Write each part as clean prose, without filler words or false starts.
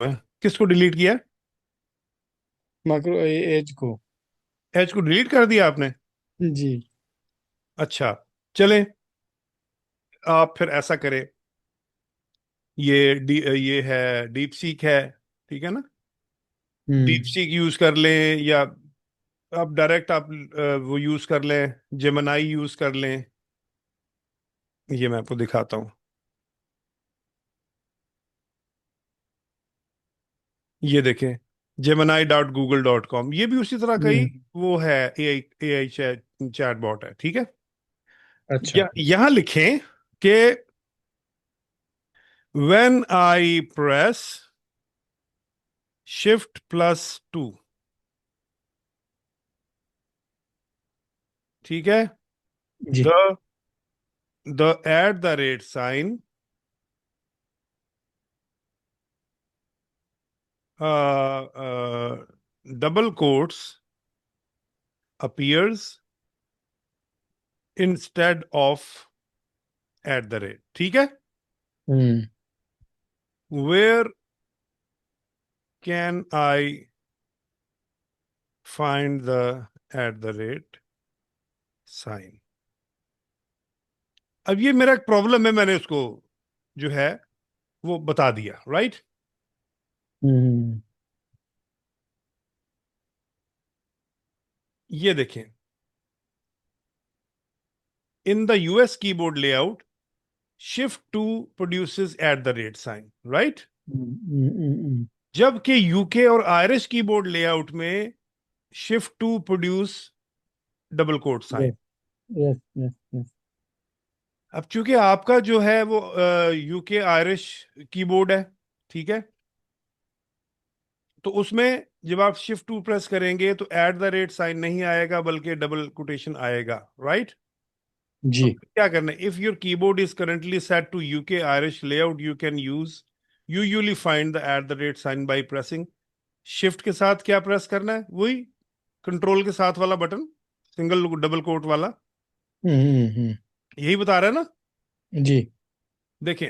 किसको डिलीट किया? Macro as को। एच को डिलीट कर दिया आपने? जी। अच्छा, चलें। आप फिर ऐसा करें, ये है डीप सीक है, ठीक है ना? डीप हम्म। सीक यूज कर लें, या आप डायरेक्ट वो यूज कर लें, जेमिनाई यूज कर लें। ये मैं आपको दिखाता हूँ। ये देखें, gemini.google.com, ये भी उसी तरह का ही हम्म। वो है। ए आई चैट बॉट है, ठीक है। अच्छा। यहां लिखें कि when I press shift+2, ठीक है, जी। the @sign, double quotes appears instead of @, ठीक है। हम्म। Where can I find the @sign? अब ये मेरा एक प्रॉब्लम है, मैंने उसको जो है वो बता दिया, राइट। हम्म। ये देखें, in the US keyboard layout shift2 produces @sign, right. जबकि यूके और आयरिश कीबोर्ड लेआउट में shift2 produce double quote sign. Yes, yes, yes, yes. अब चूंकि आपका जो है वो यूके आयरिश कीबोर्ड है, ठीक है, तो उसमें जब आप shift2 प्रेस करेंगे तो @साइन नहीं आएगा, बल्कि डबल कोटेशन आएगा, राइट। तो जी। क्या करना है? If your keyboard is currently set to UK Irish layout, you can use usually find the sign by pressing shift के साथ क्या प्रेस करना है? वही कंट्रोल के साथ वाला बटन, सिंगल डबल कोट वाला। यही बता रहा है ना? जी। देखें,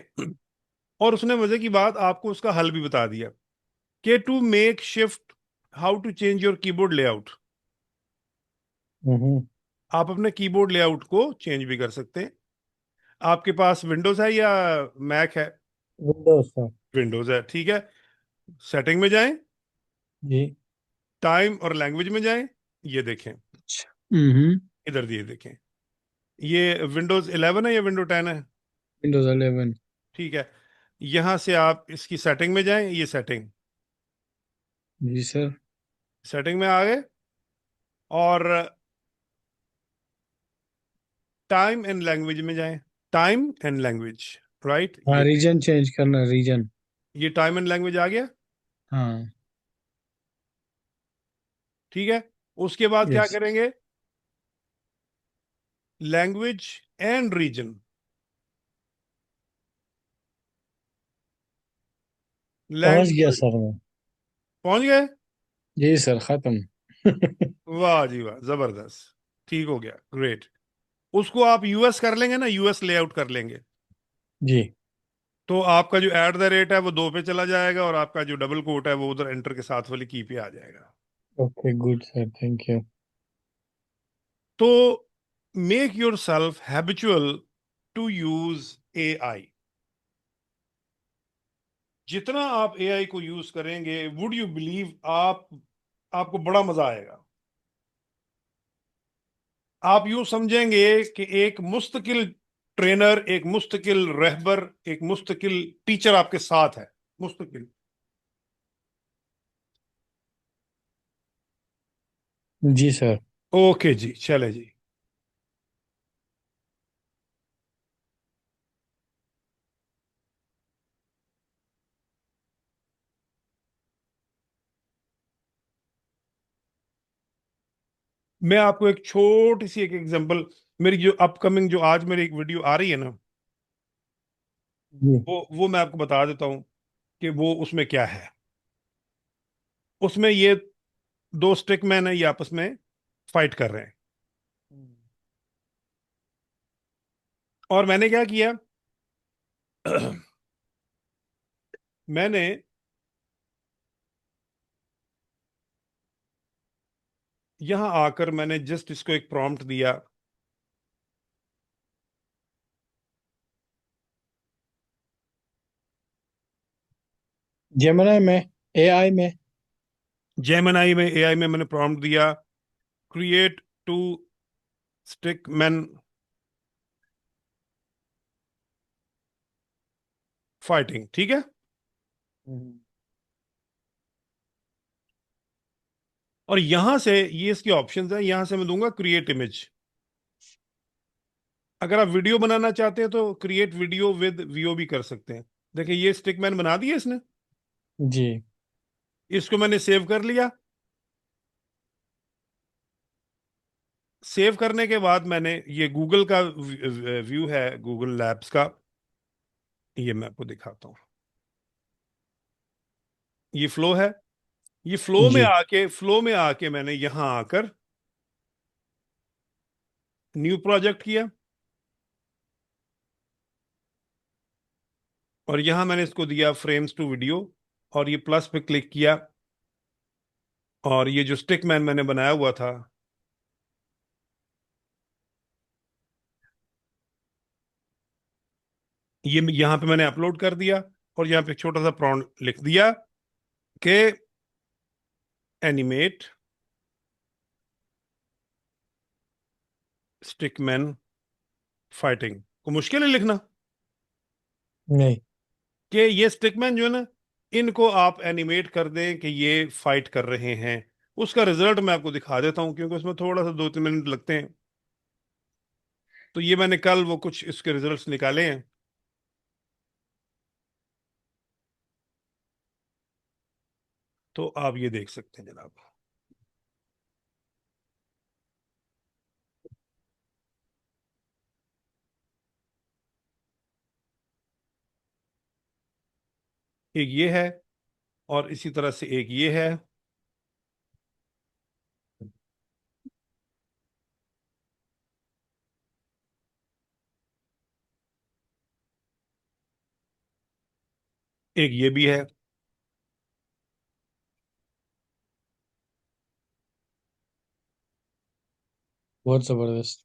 और उसने मजे की बात आपको उसका हल भी बता दिया कि to make shift, how to change your keyboard layout. Hmm. आप अपने कीबोर्ड लेआउट को चेंज भी कर सकते हैं। आपके पास विंडोज है या मैक है? Windows sir. विंडोज है, ठीक है। सेटिंग में जाएं, जी। टाइम और लैंग्वेज में जाएं। ये देखें, अच्छा। हम्म। इधर दिए देखें, ये विंडोज 11 है या विंडो 10 है? विंडोज 11। ठीक है। यहां से आप इसकी सेटिंग में जाएं, ये सेटिंग, जी सर। सेटिंग में आ गए, और टाइम एंड लैंग्वेज में जाएं। टाइम एंड लैंग्वेज, राइट, हाँ, ये रीजन चेंज करना, रीजन। ये टाइम एंड लैंग्वेज आ गया, हाँ। ठीक है। उसके बाद क्या यस। करेंगे? लैंग्वेज एंड रीजन, पहुंच गया लैंग्वेज, सर मैं। पहुंच गए? जी सर, खत्म। वाह जी वाह, जबरदस्त, ठीक हो गया, ग्रेट। उसको आप यूएस कर लेंगे ना, यूएस लेआउट कर लेंगे, जी। तो आपका जो है वो 2 पे चला जाएगा, और आपका जो डबल कोट है वो उधर एंटर के साथ वाली की पे आ जाएगा। Okay, good sir, thank you. तो make yourself habitual to use AI. जितना आप एआई को यूज करेंगे, वुड यू बिलीव, आपको बड़ा मजा आएगा। आप यूं समझेंगे कि एक मुस्तकिल ट्रेनर, एक मुस्तकिल रहबर, एक मुस्तकिल टीचर आपके साथ है, मुस्तकिल। जी सर। ओके जी, चले जी। मैं आपको एक छोटी सी एक एग्जांपल, मेरी जो अपकमिंग, जो आज मेरी एक वीडियो आ रही है ना, जी। वो मैं आपको बता देता हूँ कि वो उसमें क्या है। उसमें ये 2 स्टिक मैन है, ये आपस में फाइट कर रहे हैं। और मैंने क्या किया? मैंने यहां आकर मैंने जस्ट इसको एक प्रॉम्प्ट दिया। जेमिनी में, एआई में। एआई में मैंने प्रॉम्प्ट दिया, create two stick man fighting, ठीक है। हम्म, और यहां से ये इसके ऑप्शंस हैं, यहां से मैं दूंगा क्रिएट इमेज। अगर आप वीडियो बनाना चाहते हैं तो क्रिएट वीडियो विद वीओ भी कर सकते हैं। देखिए ये स्टिकमैन बना दिया इसने। जी। इसको मैंने सेव कर लिया। सेव करने के बाद मैंने ये गूगल का व्यू है, गूगल लैब्स का, ये मैं आपको दिखाता हूँ। ये फ्लो है। ये जी। फ्लो में आके मैंने यहां आकर न्यू प्रोजेक्ट किया। और यहां मैंने इसको दिया फ्रेम्स टू वीडियो, और ये प्लस पे क्लिक किया। और ये जो स्टिकमैन मैंने बनाया हुआ था, ये यहां पे मैंने अपलोड कर दिया। और यहां पे एक छोटा सा प्रॉम्प्ट लिख दिया कि एनिमेट स्टिकमैन फाइटिंग। को मुश्किल है लिखना नहीं। कि ये स्टिकमैन जो है ना, इनको आप एनिमेट कर दें कि ये फाइट कर रहे हैं। उसका रिजल्ट मैं आपको दिखा देता हूं, क्योंकि उसमें थोड़ा सा 2-3 मिनट लगते हैं। तो ये मैंने कल वो कुछ इसके रिजल्ट्स निकाले हैं। तो आप ये देख सकते हैं जनाब। एक ये है, और इसी तरह से एक ये है। एक ये भी है। बहुत जबरदस्त।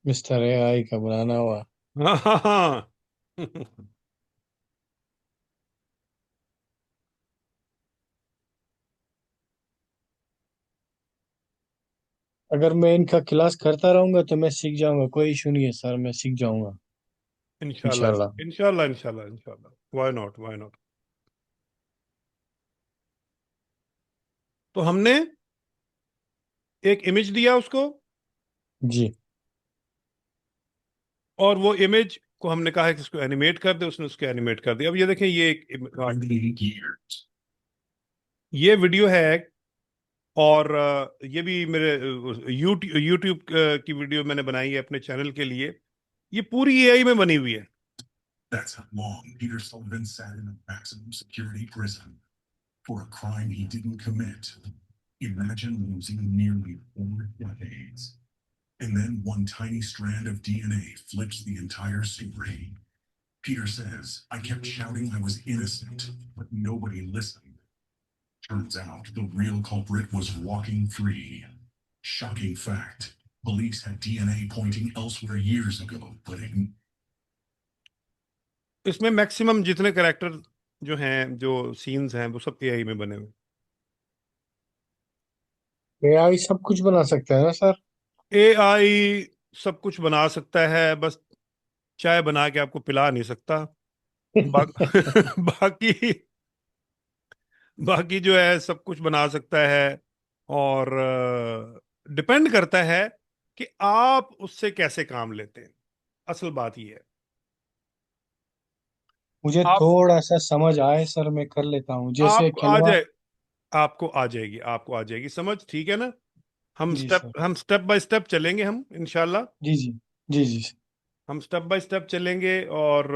मिस्टर एआई का बनाना हुआ। हाँ हाँ हाँ। अगर मैं इनका क्लास करता रहूंगा तो मैं सीख जाऊंगा, कोई इशू नहीं है सर, मैं सीख जाऊंगा। इंशाल्लाह इंशाल्लाह। इंशाल्लाह इंशाल्लाह इंशाल्लाह, व्हाई नॉट व्हाई नॉट। तो हमने एक इमेज दिया उसको, जी। और वो इमेज को हमने कहा है कि इसको एनिमेट कर दे, उसने उसको एनिमेट कर दिया। अब ये देखें, ये एक ये वीडियो है। और ये भी मेरे यूट्यूब यूट्यूब की वीडियो मैंने बनाई है अपने चैनल के लिए। ये पूरी एआई में बनी हुई है। That's how long Peter Sullivan sat in a maximum security prison for a crime he didn't commit. Imagine losing nearly 4 decades. And then one tiny strand of DNA flips the entire story. Peter says, I kept shouting I was innocent, but nobody listened. Turns out the real culprit was walking free. Shocking fact. Police had DNA pointing elsewhere years ago, but इसमें maximum जितने character जो हैं, जो scenes हैं, वो सब AI में बने हुए। एआई सब कुछ बना सकता है ना सर? एआई सब कुछ बना सकता है, बस चाय बना के आपको पिला नहीं सकता। बा, बाकी बाकी जो है सब कुछ बना सकता है। और डिपेंड करता है कि आप उससे कैसे काम लेते हैं। असल बात ये है। मुझे आप थोड़ा सा समझ आए सर, मैं कर लेता हूँ, जैसे आप आ कैनवा। जाए आपको आ जाएगी समझ, ठीक है ना। जी सर। हम स्टेप बाय स्टेप चलेंगे, हम इंशाल्लाह। जी जी। जी जी। हम स्टेप बाय स्टेप चलेंगे। और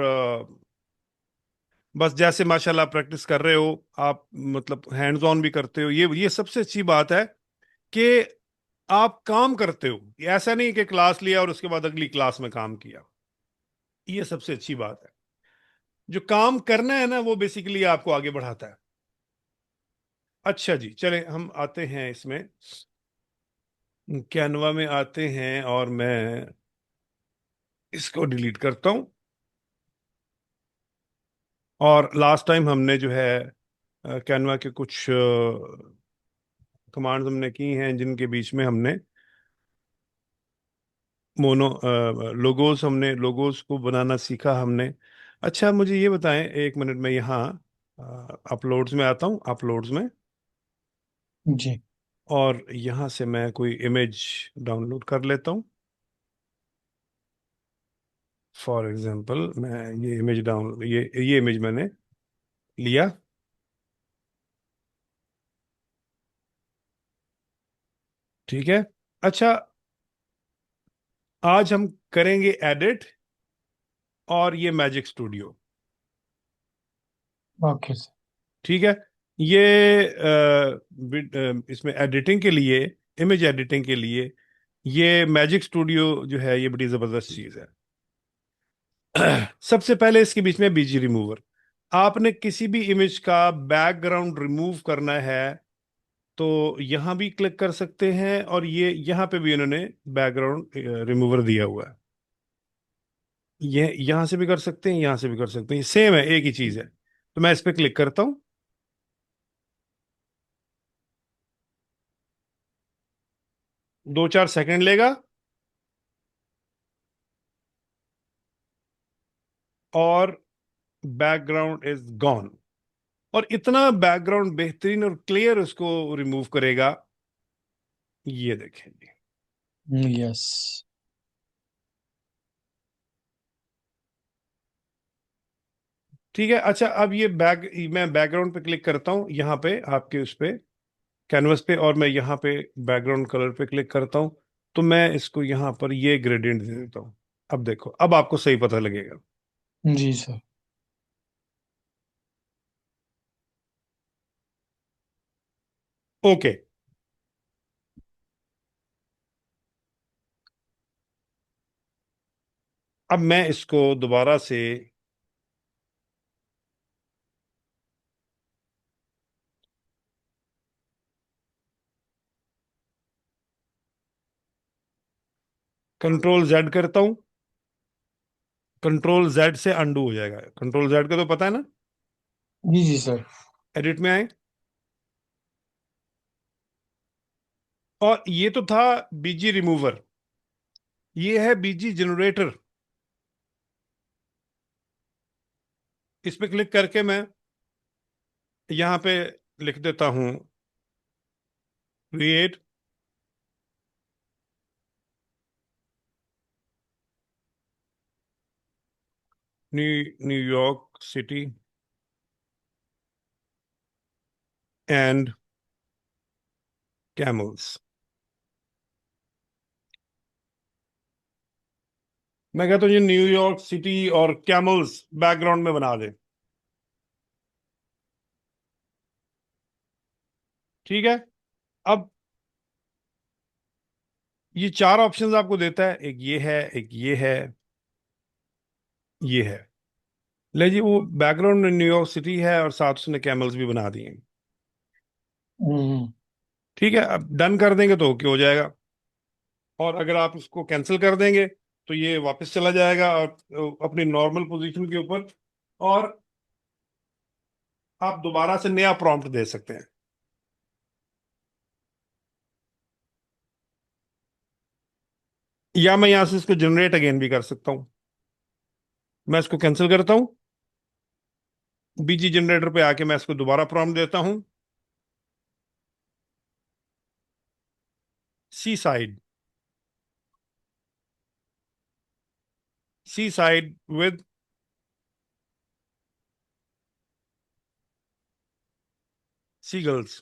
बस जैसे माशाल्लाह प्रैक्टिस कर रहे हो आप, मतलब हैंड्स ऑन भी करते हो, ये सबसे अच्छी बात है कि आप काम करते हो। ये ऐसा नहीं कि क्लास लिया और उसके बाद अगली क्लास में काम किया। ये सबसे अच्छी बात है। जो काम करना है ना, वो बेसिकली आपको आगे बढ़ाता है। अच्छा जी, चले हम आते हैं इसमें। कैनवा में आते हैं और मैं इसको डिलीट करता हूं। और लास्ट टाइम हमने जो है कैनवा के कुछ कमांड्स हमने की हैं जिनके बीच में हमने मोनो लोगोस, हमने लोगोस को बनाना सीखा हमने। अच्छा, मुझे ये बताएं, एक मिनट में यहाँ अपलोड्स में आता हूँ, अपलोड्स में, जी। और यहाँ से मैं कोई इमेज डाउनलोड कर लेता हूँ। फॉर एग्जांपल मैं ये इमेज डाउन ये इमेज मैंने लिया। ठीक है। अच्छा, आज हम करेंगे एडिट और ये मैजिक स्टूडियो। Okay sir. ठीक है। ये इसमें एडिटिंग के लिए, इमेज एडिटिंग के लिए ये मैजिक स्टूडियो जो है ये बड़ी जबरदस्त चीज है। सबसे पहले इसके बीच में बीजी रिमूवर। आपने किसी भी इमेज का बैकग्राउंड रिमूव करना है तो यहां भी क्लिक कर सकते हैं, और ये यहां पे भी इन्होंने बैकग्राउंड रिमूवर दिया हुआ है। ये यहां से भी कर सकते हैं, यहां से भी कर सकते हैं, सेम है, एक ही चीज है। तो मैं इस पे क्लिक करता हूं। 2-4 सेकंड लेगा और बैकग्राउंड इज गॉन। और इतना बैकग्राउंड बेहतरीन और क्लियर उसको रिमूव करेगा, ये देखें जी। यस। ठीक है। अच्छा, अब ये मैं बैकग्राउंड पे क्लिक करता हूँ, यहाँ पे आपके उस पे कैनवस पे, और मैं यहाँ पे बैकग्राउंड कलर पे क्लिक करता हूँ। तो मैं इसको यहाँ पर ये ग्रेडियंट दे देता हूँ। अब देखो, अब आपको सही पता लगेगा। जी सर। ओके। अब मैं इसको दोबारा से कंट्रोल जेड करता हूँ। कंट्रोल जेड से अंडू हो जाएगा। कंट्रोल जेड का तो पता है ना। जी जी सर। एडिट में आए, और ये तो था बीजी रिमूवर। ये है बीजी जनरेटर। इस पे क्लिक करके मैं यहाँ पे लिख देता हूँ create New York city and camels. मैं कहता हूँ ये न्यूयॉर्क सिटी और कैमल्स बैकग्राउंड में बना दे। ठीक है। अब ये 4 ऑप्शंस आपको देता है, एक ये है, एक ये है, ये है। ले जी, वो बैकग्राउंड में न्यूयॉर्क सिटी है और साथ उसने कैमल्स भी बना दिए। हम्म। ठीक है। अब डन कर देंगे तो ओके हो जाएगा। और अगर आप इसको कैंसिल कर देंगे तो ये वापस चला जाएगा और अपनी नॉर्मल पोजीशन के ऊपर, और आप दोबारा से नया प्रॉम्प्ट दे सकते हैं। या मैं यहां से इसको जनरेट अगेन भी कर सकता हूं। मैं इसको कैंसिल करता हूं। बीजी जनरेटर पे आके मैं इसको दोबारा प्रॉम्प्ट देता हूं। Sea side, sea side with seagulls.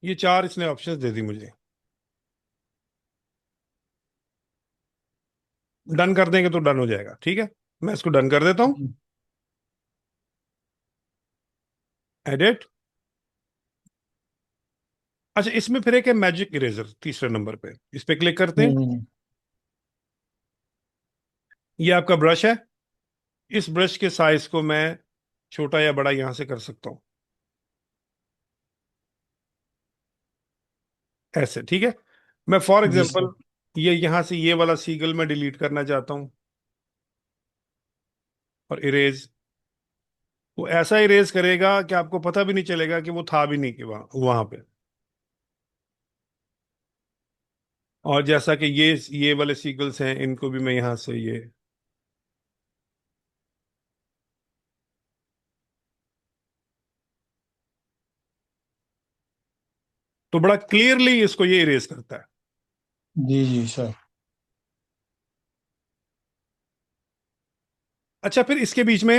ये 4 इसने ऑप्शंस दे दी मुझे। डन कर देंगे तो डन हो जाएगा। ठीक है। मैं इसको डन कर देता हूं। जी। एडिट। अच्छा, इसमें फिर एक है मैजिक इरेजर तीसरे नंबर पे, इस पे क्लिक करते हैं। हम्म। ये आपका ब्रश है। इस ब्रश के साइज को मैं छोटा या बड़ा यहां से कर सकता हूं, ऐसे, ठीक है। मैं फॉर जी सर। एग्जांपल ये यहां से ये वाला सीगल मैं डिलीट करना चाहता हूं, और इरेज, वो ऐसा इरेज करेगा कि आपको पता भी नहीं चलेगा कि वो था भी नहीं कि वहां वहां पे। और जैसा कि ये वाले सीगल्स हैं, इनको भी मैं यहां से ये, तो बड़ा क्लियरली इसको ये इरेज करता है। जी जी सर। अच्छा, फिर इसके बीच में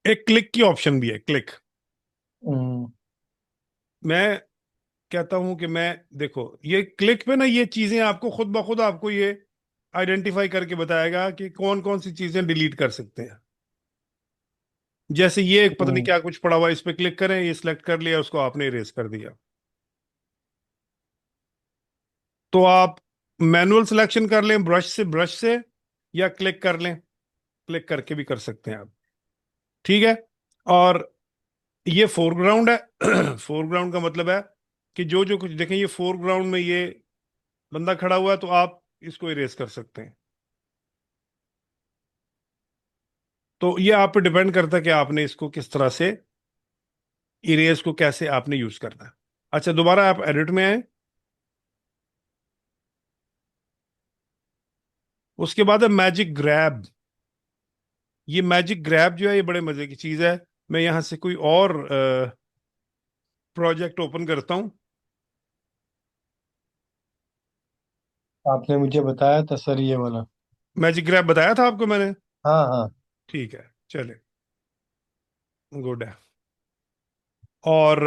एक क्लिक की ऑप्शन भी है, क्लिक। हम्म। मैं कहता हूं कि मैं, देखो ये क्लिक पे ना, ये चीजें आपको खुद ब खुद आपको ये आइडेंटिफाई करके बताएगा कि कौन कौन सी चीजें डिलीट कर सकते हैं। जैसे ये एक पता नहीं हम्म। क्या कुछ पड़ा हुआ है, इस पे क्लिक करें, ये सिलेक्ट कर लिया, उसको आपने इरेज कर दिया। तो आप मैनुअल सिलेक्शन कर लें ब्रश से, या क्लिक कर लें, क्लिक करके भी कर सकते हैं आप, ठीक है। और ये फोरग्राउंड है। फोरग्राउंड का मतलब है कि जो जो कुछ देखें, ये फोरग्राउंड में ये बंदा खड़ा हुआ है, तो आप इसको इरेज कर सकते हैं। तो ये आप पे डिपेंड करता है कि आपने इसको किस तरह से, इरेज को कैसे आपने यूज करना है। अच्छा, दोबारा आप एडिट में आए। उसके बाद है मैजिक ग्रैब। ये मैजिक ग्रैब जो है, ये बड़े मजे की चीज है। मैं यहां से कोई और प्रोजेक्ट ओपन करता हूं। आपने मुझे बताया था सर ये वाला। मैजिक ग्रैब बताया था आपको मैंने। हाँ हाँ। ठीक है, चले, गुड है। और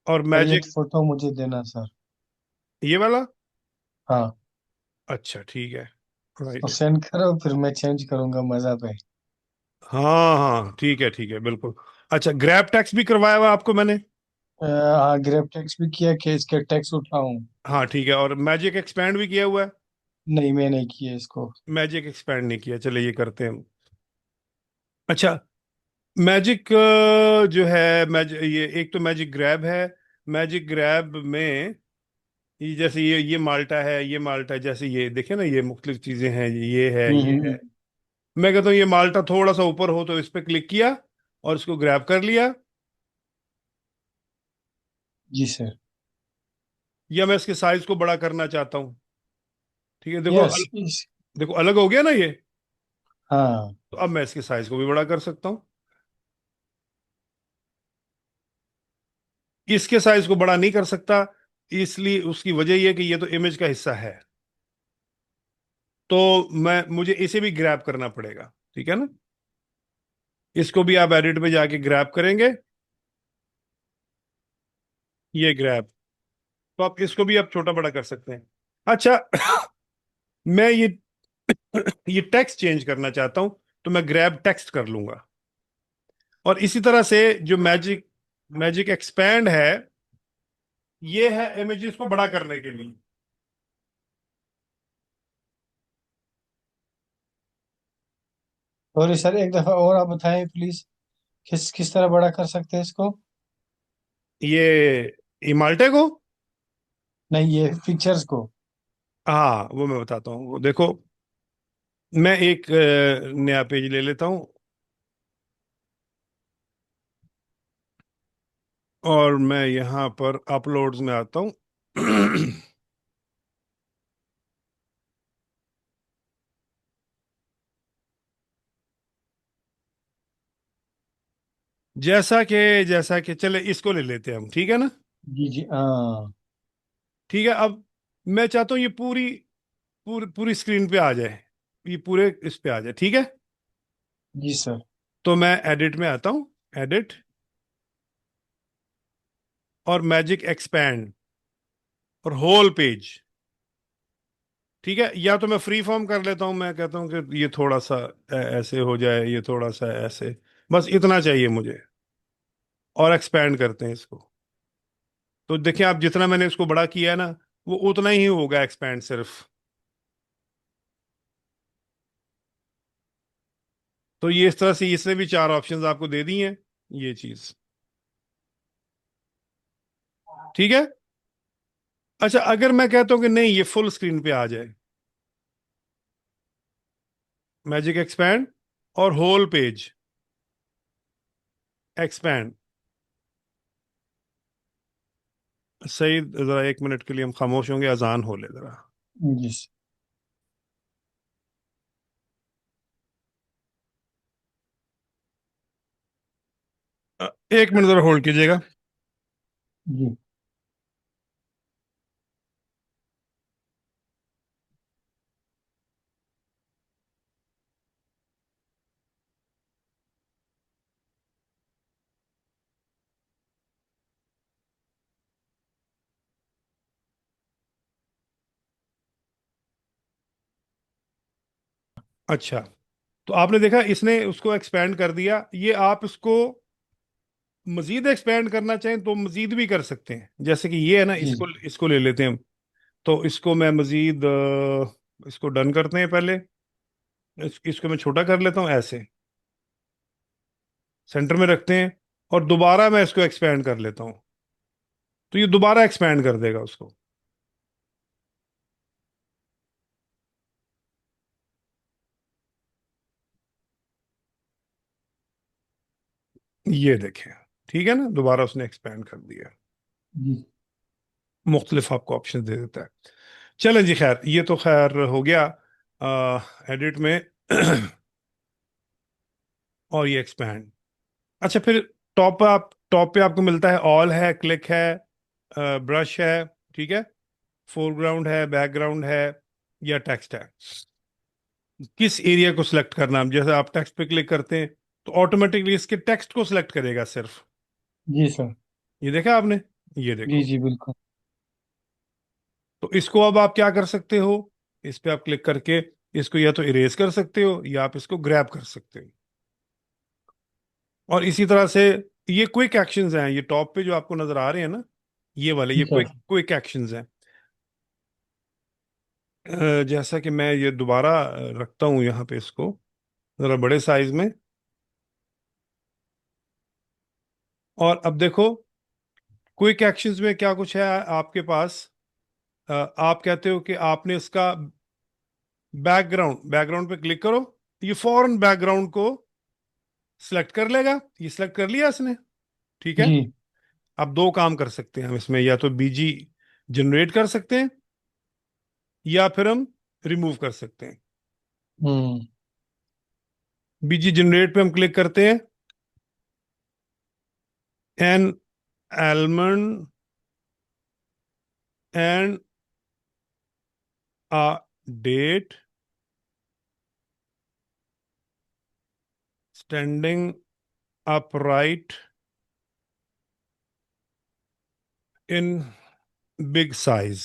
और सर ये मैजिक, फोटो मुझे देना सर। ये वाला, हाँ। अच्छा ठीक है, तो राइट। सेंड करो फिर मैं चेंज करूंगा मजा पे। हाँ हाँ, ठीक है, बिल्कुल। अच्छा, ग्रैब टैक्स भी करवाया हुआ आपको मैंने। हाँ ग्रेप टैक्स भी किया कि इसके टैक्स उठाऊं। हाँ ठीक है, और मैजिक एक्सपैंड भी किया हुआ है। नहीं मैं नहीं किया इसको। मैजिक एक्सपैंड नहीं किया, चले ये करते हैं हम। अच्छा, मैजिक जो है, ये एक तो मैजिक ग्रैब है। मैजिक ग्रैब में ये जैसे ये माल्टा है, ये माल्टा है, जैसे ये देखे ना, ये मुख्तलिफ चीजें हैं, ये है, हम्म। ये है। मैं कहता हूँ ये माल्टा थोड़ा सा ऊपर हो, तो इस पे क्लिक किया और इसको ग्रैब कर लिया। जी सर। या मैं इसके साइज को बड़ा करना चाहता हूँ, ठीक है, देखो यस। देखो अलग हो गया ना ये। हाँ। तो अब मैं इसके साइज को भी बड़ा कर सकता हूँ। इसके साइज को बड़ा नहीं कर सकता, इसलिए उसकी वजह यह है कि ये तो इमेज का हिस्सा है। तो मैं मुझे इसे भी ग्रैब करना पड़ेगा, ठीक है ना। इसको भी आप एडिट में जाके ग्रैब करेंगे, ये ग्रैब। तो आप इसको भी आप छोटा बड़ा कर सकते हैं। अच्छा, मैं ये टेक्स्ट चेंज करना चाहता हूं, तो मैं ग्रैब टेक्स्ट कर लूंगा। और इसी तरह से जो मैजिक मैजिक एक्सपैंड है, ये है इमेजेस को बड़ा करने के लिए। सॉरी सर एक दफा और आप बताएं प्लीज। किस किस तरह बड़ा कर सकते हैं इसको। ये इमाल्टे को, नहीं ये पिक्चर्स को। हाँ वो मैं बताता हूँ, वो देखो, मैं एक नया पेज ले लेता हूँ, और मैं यहाँ पर अपलोड्स में आता हूँ। जैसा कि चले इसको ले लेते हैं हम, ठीक है ना। जी जी हाँ। ठीक है, अब मैं चाहता हूँ ये पूरी पूरी स्क्रीन पे आ जाए, ये पूरे इस पे आ जाए, ठीक है। जी सर। तो मैं एडिट में आता हूँ, एडिट, और मैजिक एक्सपैंड, और होल पेज, ठीक है। या तो मैं फ्री फॉर्म कर लेता हूँ, मैं कहता हूँ कि ये थोड़ा सा ऐसे हो जाए, ये थोड़ा सा ऐसे, बस इतना चाहिए मुझे। और एक्सपैंड करते हैं इसको। तो देखिए आप, जितना मैंने इसको बड़ा किया है ना, वो उतना ही होगा एक्सपैंड सिर्फ। तो ये इस तरह से इसने भी चार ऑप्शंस आपको दे दी हैं, ये चीज। ठीक है। अच्छा, अगर मैं कहता हूं कि नहीं, ये फुल स्क्रीन पे आ जाए, मैजिक एक्सपैंड और होल पेज एक्सपैंड। सही, जरा 1 मिनट के लिए हम खामोश होंगे, अजान हो ले जरा। जी सर। 1 मिनट जरा होल्ड कीजिएगा। जी अच्छा, तो आपने देखा इसने उसको एक्सपैंड कर दिया। ये आप इसको मजीद एक्सपैंड करना चाहें तो मजीद भी कर सकते हैं, जैसे कि ये है ना, जी इसको इसको ले लेते हैं हम। तो इसको मैं मजीद इसको डन करते हैं पहले। इसको मैं छोटा कर लेता हूँ ऐसे, सेंटर में रखते हैं, और दोबारा मैं इसको एक्सपैंड कर लेता हूँ, तो ये दोबारा एक्सपैंड कर देगा उसको। ये देखें, ठीक है ना, दोबारा उसने एक्सपैंड कर दिया। जी मुख्तलिफ आपको ऑप्शन दे देता है। चलें जी, खैर ये तो खैर हो गया एडिट में। और ये एक्सपैंड। अच्छा, फिर टॉप पे आपको मिलता है ऑल है, क्लिक है, ब्रश है, ठीक है, फोरग्राउंड है, बैकग्राउंड है, या टेक्स्ट है। किस एरिया को सिलेक्ट करना है? जैसे आप टेक्स्ट पे क्लिक करते हैं तो ऑटोमेटिकली इसके टेक्स्ट को सिलेक्ट करेगा सिर्फ। जी सर। ये देखा आपने, ये जी देखो। जी बिल्कुल। तो इसको अब आप क्या कर सकते हो, इस पे आप क्लिक करके इसको या तो इरेज कर सकते हो या आप इसको ग्रैब कर सकते हो। और इसी तरह से ये क्विक एक्शंस हैं, ये टॉप पे जो आपको नजर आ रहे हैं ना, ये वाले, जी ये सर। क्विक क्विक एक्शंस हैं। जैसा कि मैं ये दोबारा रखता हूँ यहाँ पे इसको जरा बड़े साइज में। और अब देखो, क्विक एक्शंस में क्या कुछ है आपके पास। आप कहते हो कि आपने इसका बैकग्राउंड पे क्लिक करो, ये फौरन बैकग्राउंड को सिलेक्ट कर लेगा। ये सिलेक्ट कर लिया इसने, ठीक है। जी। अब दो काम कर सकते हैं हम इसमें, या तो बीजी जनरेट कर सकते हैं या फिर हम रिमूव कर सकते हैं। हम्म। बीजी जनरेट पे हम क्लिक करते हैं। An almond and a date standing upright in big size।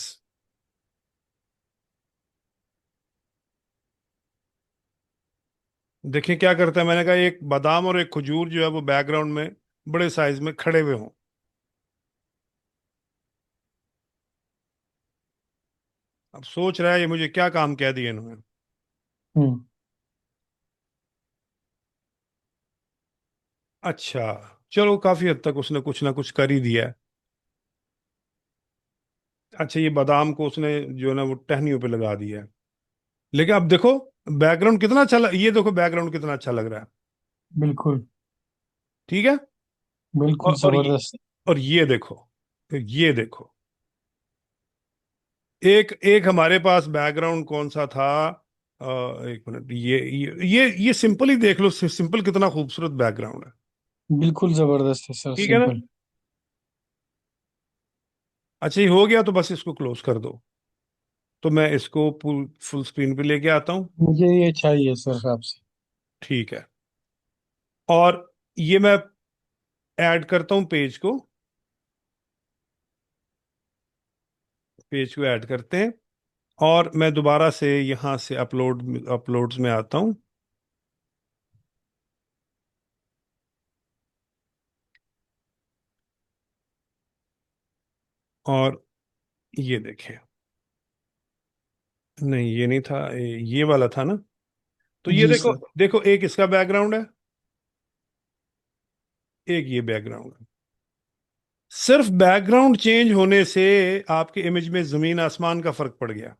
देखें क्या करता है, मैंने कहा एक बादाम और एक खजूर जो है वो बैकग्राउंड में बड़े साइज में खड़े हुए हों। अब सोच रहा है ये मुझे क्या काम कह दिए इन्होंने। हम्म। अच्छा, चलो काफी हद तक उसने कुछ ना कुछ कर ही दिया है। अच्छा, ये बादाम को उसने जो है ना वो टहनियों पे लगा दिया है। लेकिन अब देखो बैकग्राउंड कितना अच्छा ये देखो बैकग्राउंड कितना अच्छा लग रहा है। बिल्कुल। ठीक है। बिल्कुल और जबरदस्त। और ये देखो, ये देखो, एक एक हमारे पास बैकग्राउंड कौन सा था। अ, 1 मिनट, ये सिंपल ही देख लो, सिंपल कितना खूबसूरत बैकग्राउंड है। बिल्कुल जबरदस्त है सर, ठीक है ना। सिंपल। अच्छा, ये हो गया तो बस इसको क्लोज कर दो। तो मैं इसको फुल स्क्रीन पे लेके आता हूँ। मुझे ये चाहिए सर आपसे। ठीक है। और ये मैं ऐड करता हूँ पेज को, पेज को ऐड करते हैं। और मैं दोबारा से यहाँ से अपलोड्स में आता हूँ। और ये देखें, नहीं ये नहीं था, ये वाला था ना। तो ये जी देखो, सर। देखो एक इसका बैकग्राउंड है, एक ये बैकग्राउंड है। सिर्फ बैकग्राउंड चेंज होने से आपके इमेज में जमीन आसमान का फर्क पड़ गया।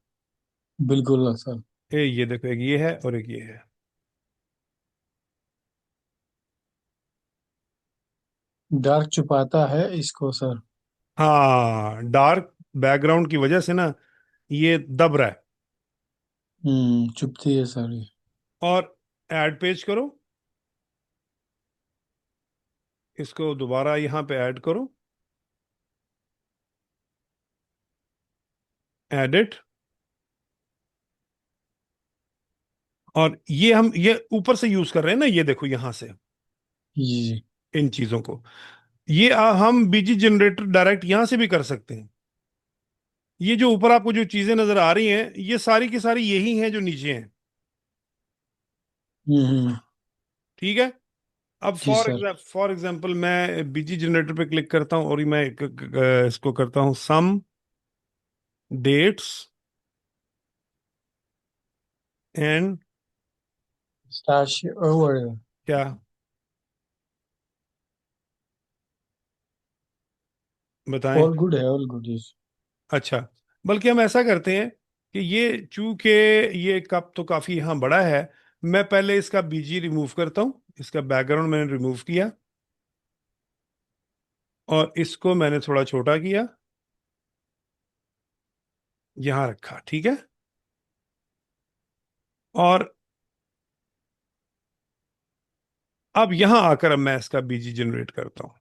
बिल्कुल ना सर। ये देखो, एक ये है और एक ये है। डार्क छुपाता है इसको सर। हाँ, डार्क बैकग्राउंड की वजह से ना ये दब रहा है। चुपती है सर ये। और ऐड पेज करो, इसको दोबारा यहां पे ऐड करो, एडिट। और ये हम ये ऊपर से यूज कर रहे हैं ना, ये देखो यहां से जी जी। इन चीजों को। ये हम बीजी जनरेटर डायरेक्ट यहां से भी कर सकते हैं। ये जो ऊपर आपको जो चीजें नजर आ रही हैं, ये सारी की सारी यही हैं जो नीचे हैं। हम्म। ठीक है। अब जी सर। फॉर एग्जाम्पल मैं बीजी जनरेटर पे क्लिक करता हूं और मैं इसको करता हूं सम डेट्स एंड स्टाश ओवर। क्या बताएं। ऑल गुड है, ऑल गुड यस। अच्छा, बल्कि हम ऐसा करते हैं कि ये चूंकि ये कप तो काफी यहाँ बड़ा है, मैं पहले इसका बीजी रिमूव करता हूँ। इसका बैकग्राउंड मैंने रिमूव किया और इसको मैंने थोड़ा छोटा किया, यहाँ रखा। ठीक है। और अब यहां आकर अब मैं इसका बीजी जनरेट करता हूं।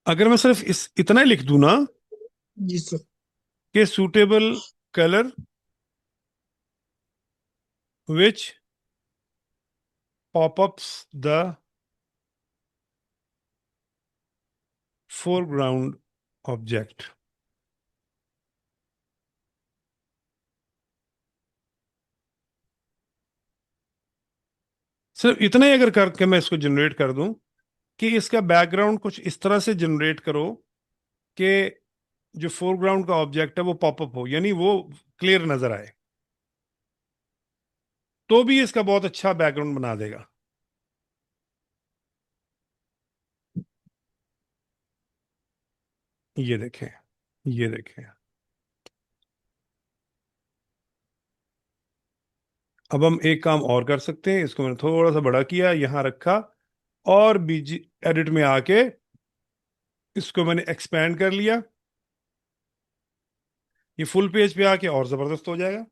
अगर मैं सिर्फ इस इतना ही लिख दूं ना जी सर। कि suitable colour which popups the foreground object, सिर्फ इतना ही अगर करके मैं इसको जनरेट कर दूं कि इसका बैकग्राउंड कुछ इस तरह से जनरेट करो कि जो फोरग्राउंड का ऑब्जेक्ट है वो पॉपअप हो, यानी वो क्लियर नजर आए, तो भी इसका बहुत अच्छा बैकग्राउंड बना देगा। ये देखें, ये देखें। अब हम एक काम और कर सकते हैं, इसको मैंने थोड़ा सा बड़ा किया, यहां रखा, और बीजी एडिट में आके इसको मैंने एक्सपेंड कर लिया। ये फुल पेज पे आके और जबरदस्त हो जाएगा।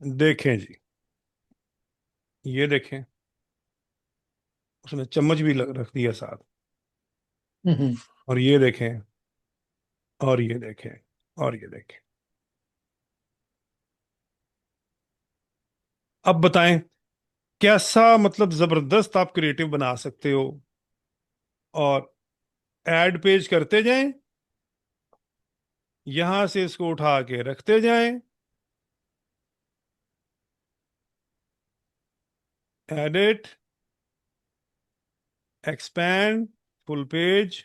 देखें जी, ये देखें, उसने चम्मच भी रख दिया साथ। हम्म। और ये देखें, और ये देखें, और ये देखें। अब बताएं कैसा मतलब जबरदस्त आप क्रिएटिव बना सकते हो। और ऐड पेज करते जाएं, यहां से इसको उठा के रखते जाएं, एडिट, एक्सपैंड, फुल पेज।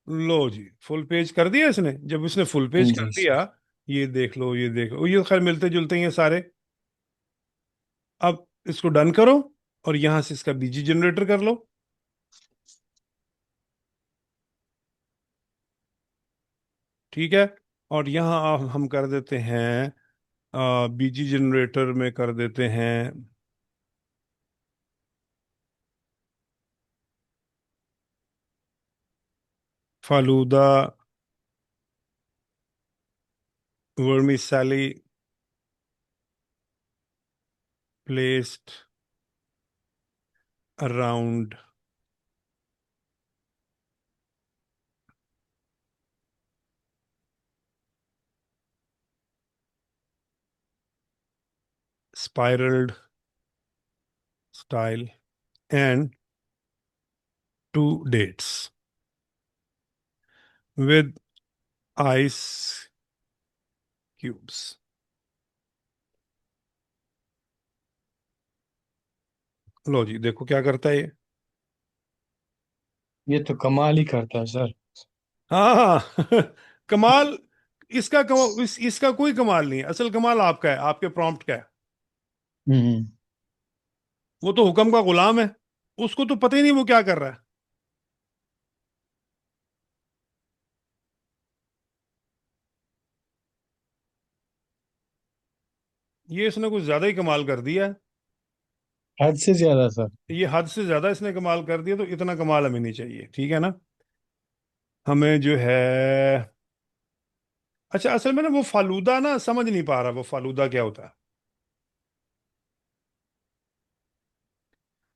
लो जी, फुल पेज कर दिया इसने। जब इसने फुल पेज कर जी दिया, सर। ये देख लो, ये देख लो, ये खैर मिलते जुलते ही हैं सारे। अब इसको डन करो और यहां से इसका बीजी जनरेटर कर लो। ठीक है। और यहां हम कर देते हैं, बीजी जनरेटर में कर देते हैं falooda vermicelli placed around spiraled style and 2 dates with ice cubes. लो जी, देखो क्या करता है ये। ये तो कमाल ही करता है सर। हाँ कमाल। इसका कोई कमाल नहीं है, असल कमाल आपका है, आपके प्रॉम्प्ट का है। हम्म। वो तो हुक्म का गुलाम है, उसको तो पता ही नहीं वो क्या कर रहा है। ये इसने कुछ ज्यादा ही कमाल कर दिया है। हद से ज्यादा सर। ये हद से ज्यादा इसने कमाल कर दिया, तो इतना कमाल हमें नहीं चाहिए, ठीक है ना। हमें जो है, अच्छा असल में ना वो फालूदा ना समझ नहीं पा रहा, वो फालूदा क्या होता है।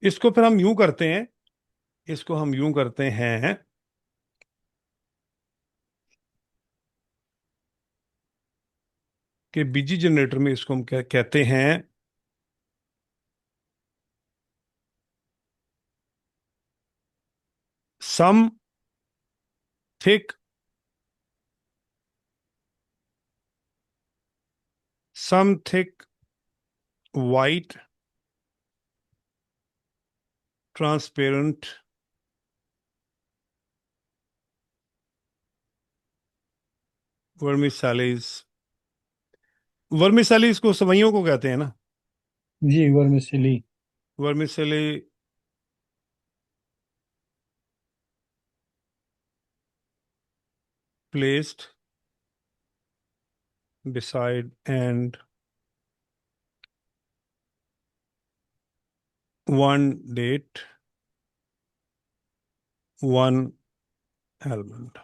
इसको फिर हम यूं करते हैं, इसको हम यूं करते हैं कि बीजी जनरेटर में इसको हम कहते हैं some thick some thick white transparent vermicellis. Vermicellis को सवइयों को कहते हैं ना। जी vermicelli. Vermicelli placed beside and one date, one almond.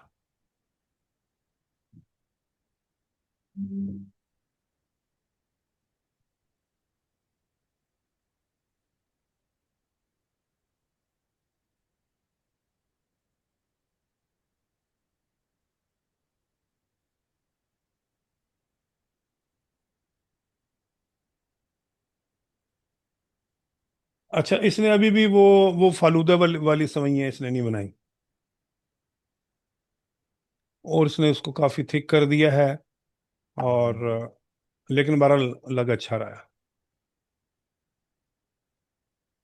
अच्छा, इसने अभी भी वो फालूदा वाली सवइयां इसने नहीं बनाई, और इसने उसको काफी थिक कर दिया है। और लेकिन बहरहाल लग अच्छा रहा है।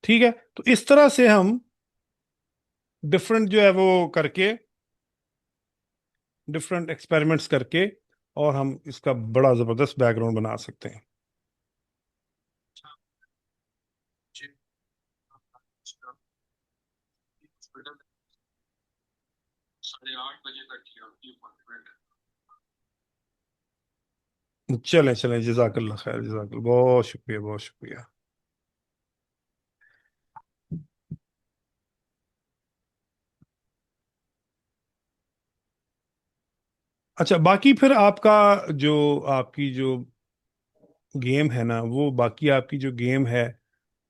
ठीक है, तो इस तरह से हम डिफरेंट जो है वो करके, डिफरेंट एक्सपेरिमेंट्स करके, और हम इसका बड़ा जबरदस्त बैकग्राउंड बना सकते हैं। चलें चलें, जजाकल्ला खैर, जजाकल्ला, बहुत शुक्रिया, बहुत शुक्रिया। अच्छा, बाकी फिर आपका जो, आपकी जो गेम है ना, वो बाकी आपकी जो गेम है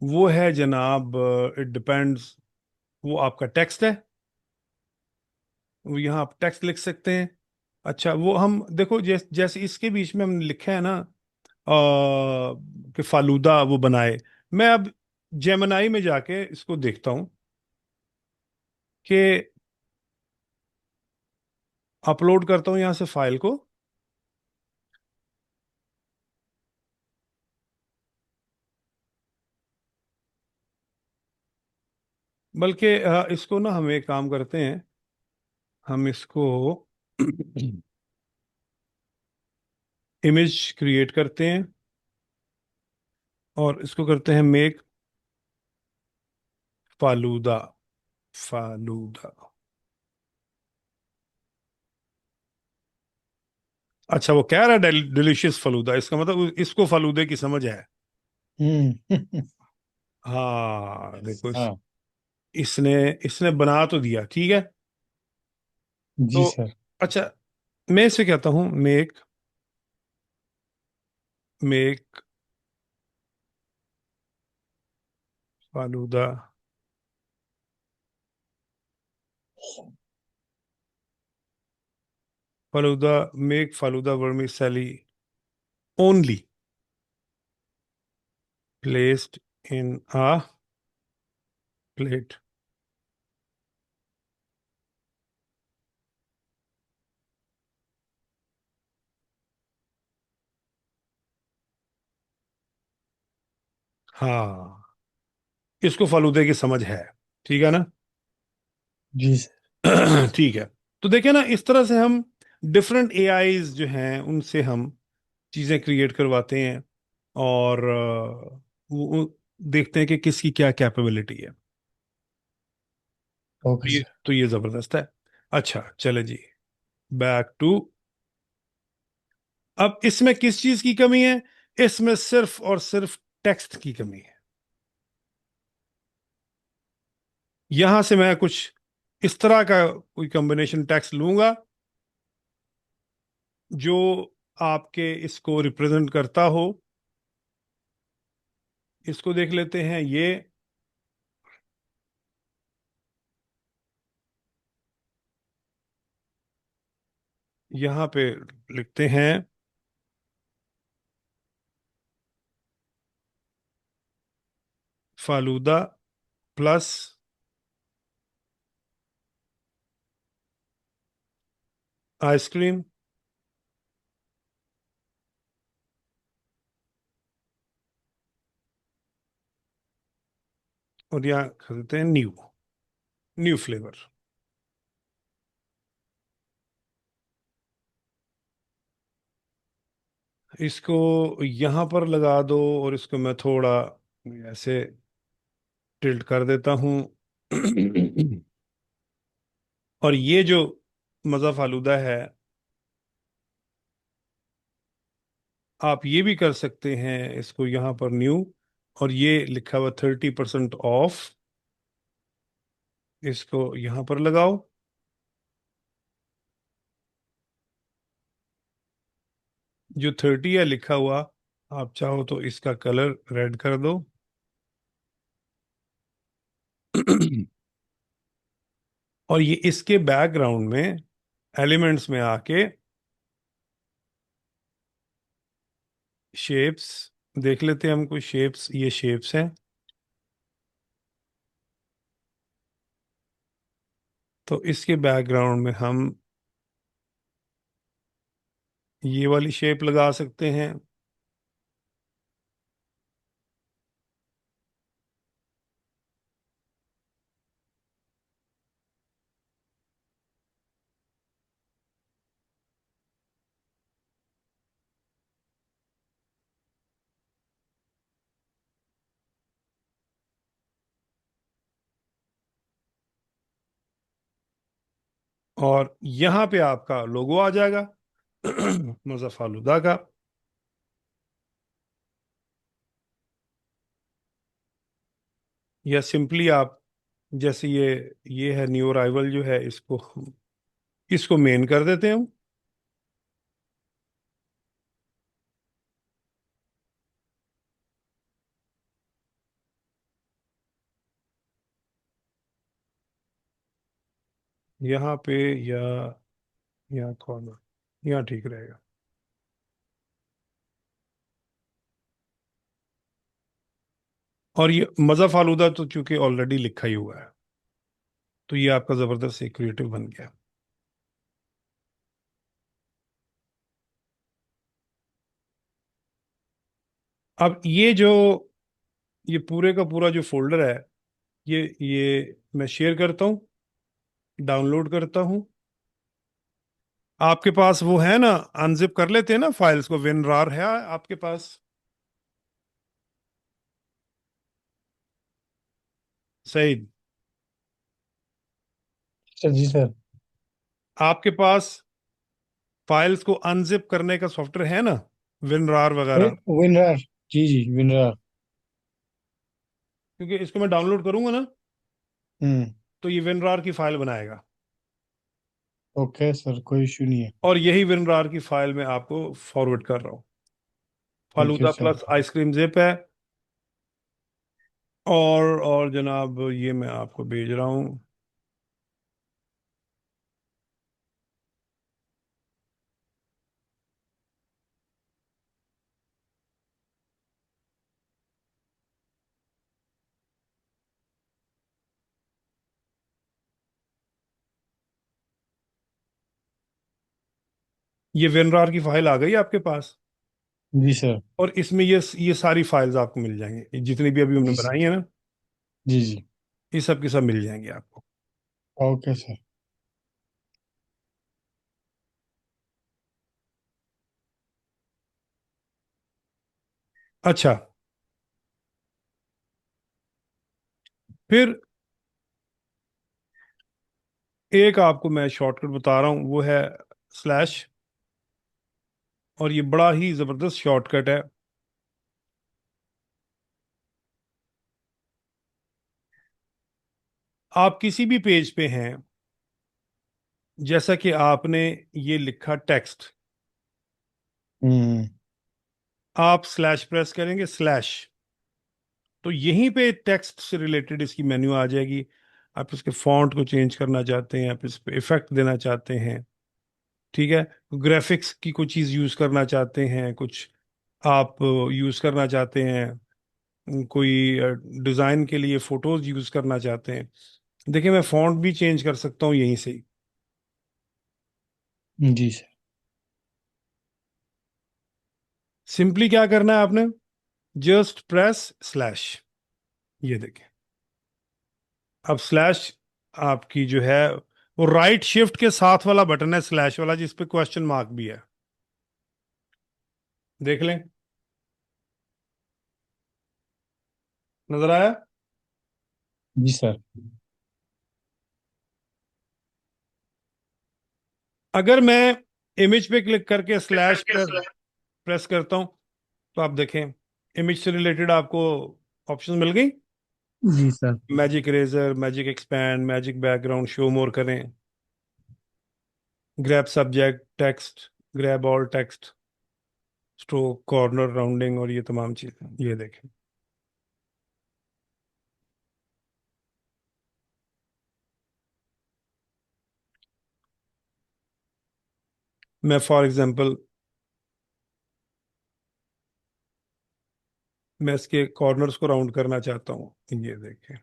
वो है जनाब, इट डिपेंड्स। वो आपका टेक्स्ट है, वो यहाँ आप टेक्स्ट लिख सकते हैं। अच्छा, वो हम देखो, जैसे इसके बीच में हमने लिखा है ना कि फालूदा वो बनाए। मैं अब जेमिनाई में जाके इसको देखता हूँ कि अपलोड करता हूँ यहाँ से फाइल को। बल्कि इसको ना हम एक काम करते हैं, हम इसको इमेज क्रिएट करते हैं और इसको करते हैं मेक फालूदा। फालूदा। अच्छा, वो कह रहा है डिलीशियस फालूदा, इसका मतलब इसको फालूदे की समझ है। हम्म। हाँ देखो, हाँ। इसने इसने बना तो दिया, ठीक है। जी तो सर। अच्छा, मैं इसे कहता हूँ make make falooda. Falooda, make falooda vermicelli only placed in a plate हाँ, इसको फालूदे की समझ है। ठीक है ना? जी सर। ठीक है। तो देखिए ना, इस तरह से हम डिफरेंट एआईज जो हैं उनसे हम चीजें क्रिएट करवाते हैं, और वो देखते हैं कि किसकी क्या कैपेबिलिटी है। ओके ये सर। तो ये जबरदस्त है। अच्छा चले जी, बैक टू। अब इसमें किस चीज की कमी है? इसमें सिर्फ और सिर्फ टेक्स्ट की कमी है। यहां से मैं कुछ इस तरह का कोई कॉम्बिनेशन टेक्स्ट लूंगा जो आपके इसको रिप्रेजेंट करता हो। इसको देख लेते हैं। ये यहां पे लिखते हैं फालूदा प्लस आइसक्रीम, और यहाँ कर देते हैं न्यू, न्यू फ्लेवर। इसको यहां पर लगा दो, और इसको मैं थोड़ा ऐसे टिल्ट कर देता हूं। और ये जो मज़ा फालूदा है, आप ये भी कर सकते हैं, इसको यहां पर न्यू, और ये लिखा हुआ 30% ऑफ, इसको यहां पर लगाओ। जो 30 है लिखा हुआ, आप चाहो तो इसका कलर रेड कर दो। और ये इसके बैकग्राउंड में एलिमेंट्स में आके शेप्स देख लेते हैं हम। कोई शेप्स, ये शेप्स हैं। तो इसके बैकग्राउंड में हम ये वाली शेप लगा सकते हैं। और यहाँ पे आपका लोगो आ जाएगा मज़ा फालूदा का। या सिंपली आप, जैसे ये है न्यू अराइवल जो है, इसको इसको मेन कर देते हैं हम। यहाँ पे, या यहाँ कॉर्नर, यहाँ ठीक रहेगा। और ये मज़ा फालूदा तो चूंकि ऑलरेडी लिखा ही हुआ है, तो ये आपका जबरदस्त एक क्रिएटिव बन गया। अब ये पूरे का पूरा जो फोल्डर है, ये मैं शेयर करता हूँ, डाउनलोड करता हूँ। आपके पास वो है ना, अनजिप कर लेते हैं ना फाइल्स को, विनरार है आपके पास? सही। सर जी सर। आपके पास फाइल्स को अनजिप करने का सॉफ्टवेयर है ना, विनरार वगैरह? विनर। जी जी विनर। क्योंकि इसको मैं डाउनलोड करूंगा ना, हम्म। तो ये विनरार की फाइल बनाएगा। ओके सर, कोई इशू नहीं है। और यही विनरार की फाइल मैं आपको फॉरवर्ड कर रहा हूँ। Thank you falooda sir. Plus ice cream zip है। और जनाब, ये मैं आपको भेज रहा हूँ। ये विनरार की फाइल आ गई आपके पास। जी सर। और इसमें ये सारी फाइल्स आपको मिल जाएंगी, ये जितनी भी अभी हमने जी सर। बनाई है ना, जी जी। ये सब के सब मिल जाएंगे आपको। Okay sir. अच्छा, फिर एक आपको मैं शॉर्टकट बता रहा हूँ, वो है स्लैश। और ये बड़ा ही जबरदस्त शॉर्टकट है। आप किसी भी पेज पे हैं, जैसा कि आपने ये लिखा टेक्स्ट, हम्म। आप स्लैश प्रेस करेंगे, स्लैश, तो यहीं पे टेक्स्ट से रिलेटेड इसकी मेन्यू आ जाएगी। आप इसके फॉन्ट को चेंज करना चाहते हैं, आप इस पे इफेक्ट देना चाहते हैं, ठीक है, ग्राफिक्स की कोई चीज़ यूज़ करना चाहते हैं, कुछ आप यूज़ करना चाहते हैं, कोई डिज़ाइन के लिए फोटोज यूज़ करना चाहते हैं। देखिए, मैं फॉन्ट भी चेंज कर सकता हूँ यहीं से ही। जी सर। सिंपली क्या करना है आपने, जस्ट प्रेस स्लैश, ये देखें। अब स्लैश आपकी जो है, वो राइट शिफ्ट के साथ वाला बटन है स्लैश वाला, जिस पे क्वेश्चन मार्क भी है, देख लें, नजर आया? जी सर। अगर मैं इमेज पे क्लिक करके स्लैश प्रेस प्रेस करता हूं, तो आप देखें, इमेज से रिलेटेड आपको ऑप्शन मिल गई। जी sir. Magic eraser, magic expand, magic background, show more करें, grab subject text, grab all text, stroke, corner, rounding, और ये तमाम चीजें, ये देखें। मैं फॉर एग्जांपल, मैं इसके कॉर्नर्स को राउंड करना चाहता हूँ, ये देखें,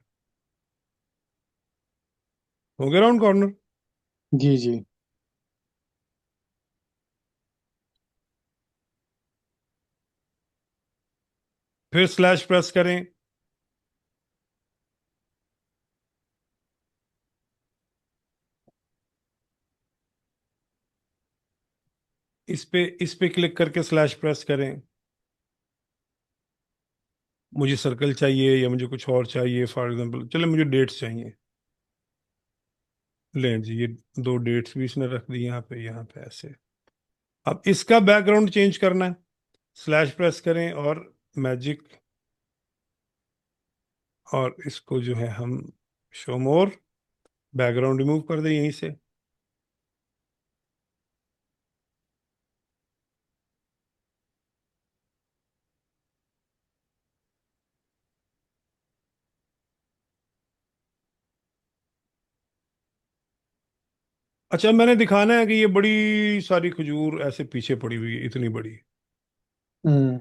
हो गया राउंड कॉर्नर। जी जी। फिर स्लैश प्रेस करें, इस पे क्लिक करके स्लैश प्रेस करें। मुझे सर्कल चाहिए या मुझे कुछ और चाहिए, फॉर एग्जांपल चले मुझे डेट्स चाहिए, लें जी, ये दो डेट्स भी इसने रख दी यहाँ पे ऐसे। अब इसका बैकग्राउंड चेंज करना है, स्लैश प्रेस करें और मैजिक, और इसको जो है हम शो मोर, बैकग्राउंड रिमूव कर दें यहीं से। अच्छा, मैंने दिखाना है कि ये बड़ी सारी खजूर ऐसे पीछे पड़ी हुई है, इतनी बड़ी। हम्म।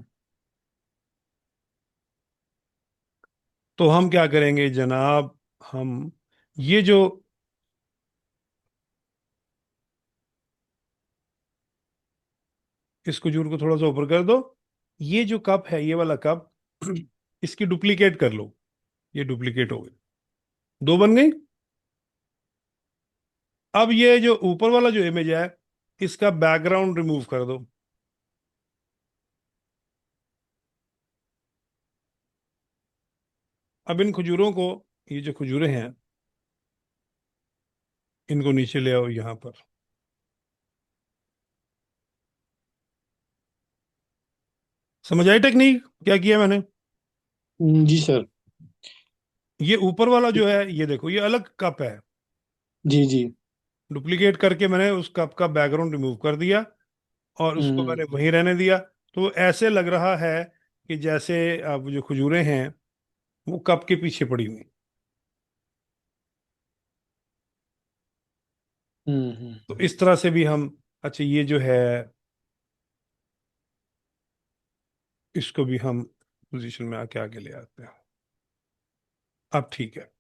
तो हम क्या करेंगे जनाब, हम ये जो, इस खजूर को थोड़ा सा ऊपर कर दो, ये जो कप है, ये वाला कप, इसकी डुप्लीकेट कर लो, ये डुप्लीकेट हो गई, दो बन गई। अब ये जो ऊपर वाला जो इमेज है, इसका बैकग्राउंड रिमूव कर दो। अब इन खजूरों को, ये जो खजूरें हैं, इनको नीचे ले आओ यहाँ पर। समझ आई टेक्निक क्या किया मैंने? जी सर। ये ऊपर वाला जो है, ये देखो, ये अलग कप है, जी जी। डुप्लीकेट करके मैंने उस कप का बैकग्राउंड रिमूव कर दिया, और उसको हम्म मैंने वहीं रहने दिया। तो ऐसे लग रहा है कि जैसे अब जो खजूरें हैं वो कप के पीछे पड़ी हुई। तो हम्म। इस तरह से भी हम, अच्छा ये जो है, इसको भी हम पोजीशन में आके आगे ले आते हैं। अब ठीक है।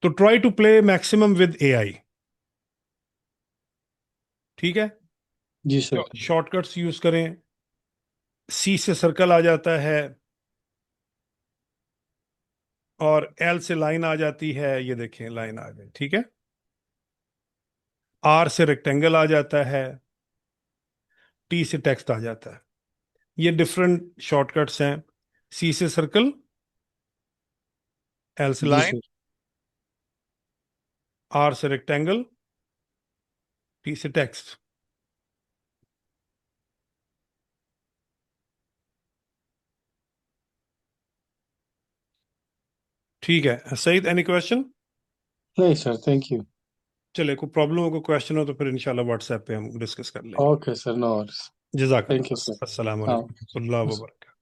तो try to play maximum with AI. ठीक है, जी सर। शॉर्टकट्स यूज करें। सी से सर्कल आ जाता है, और एल से लाइन आ जाती है, ये देखें लाइन आ गई, ठीक है। आर से रेक्टेंगल आ जाता है, टी से टेक्स्ट आ जाता है। ये डिफरेंट शॉर्टकट्स हैं। सी से सर्कल, एल से जी लाइन, सर। आर से रेक्टेंगल, टी से टेक्स्ट। ठीक है सईद, एनी क्वेश्चन? नहीं सर, थैंक यू। चले, कोई प्रॉब्लम हो, कोई क्वेश्चन हो तो फिर इंशाल्लाह व्हाट्सएप पे हम डिस्कस कर लेंगे। Okay sir, no worries. Thank you जज़ाकल्लाह, सर। अस्सलाम हाँ। वालेकुम, वरहमतुल्लाहि वबरकातुहू।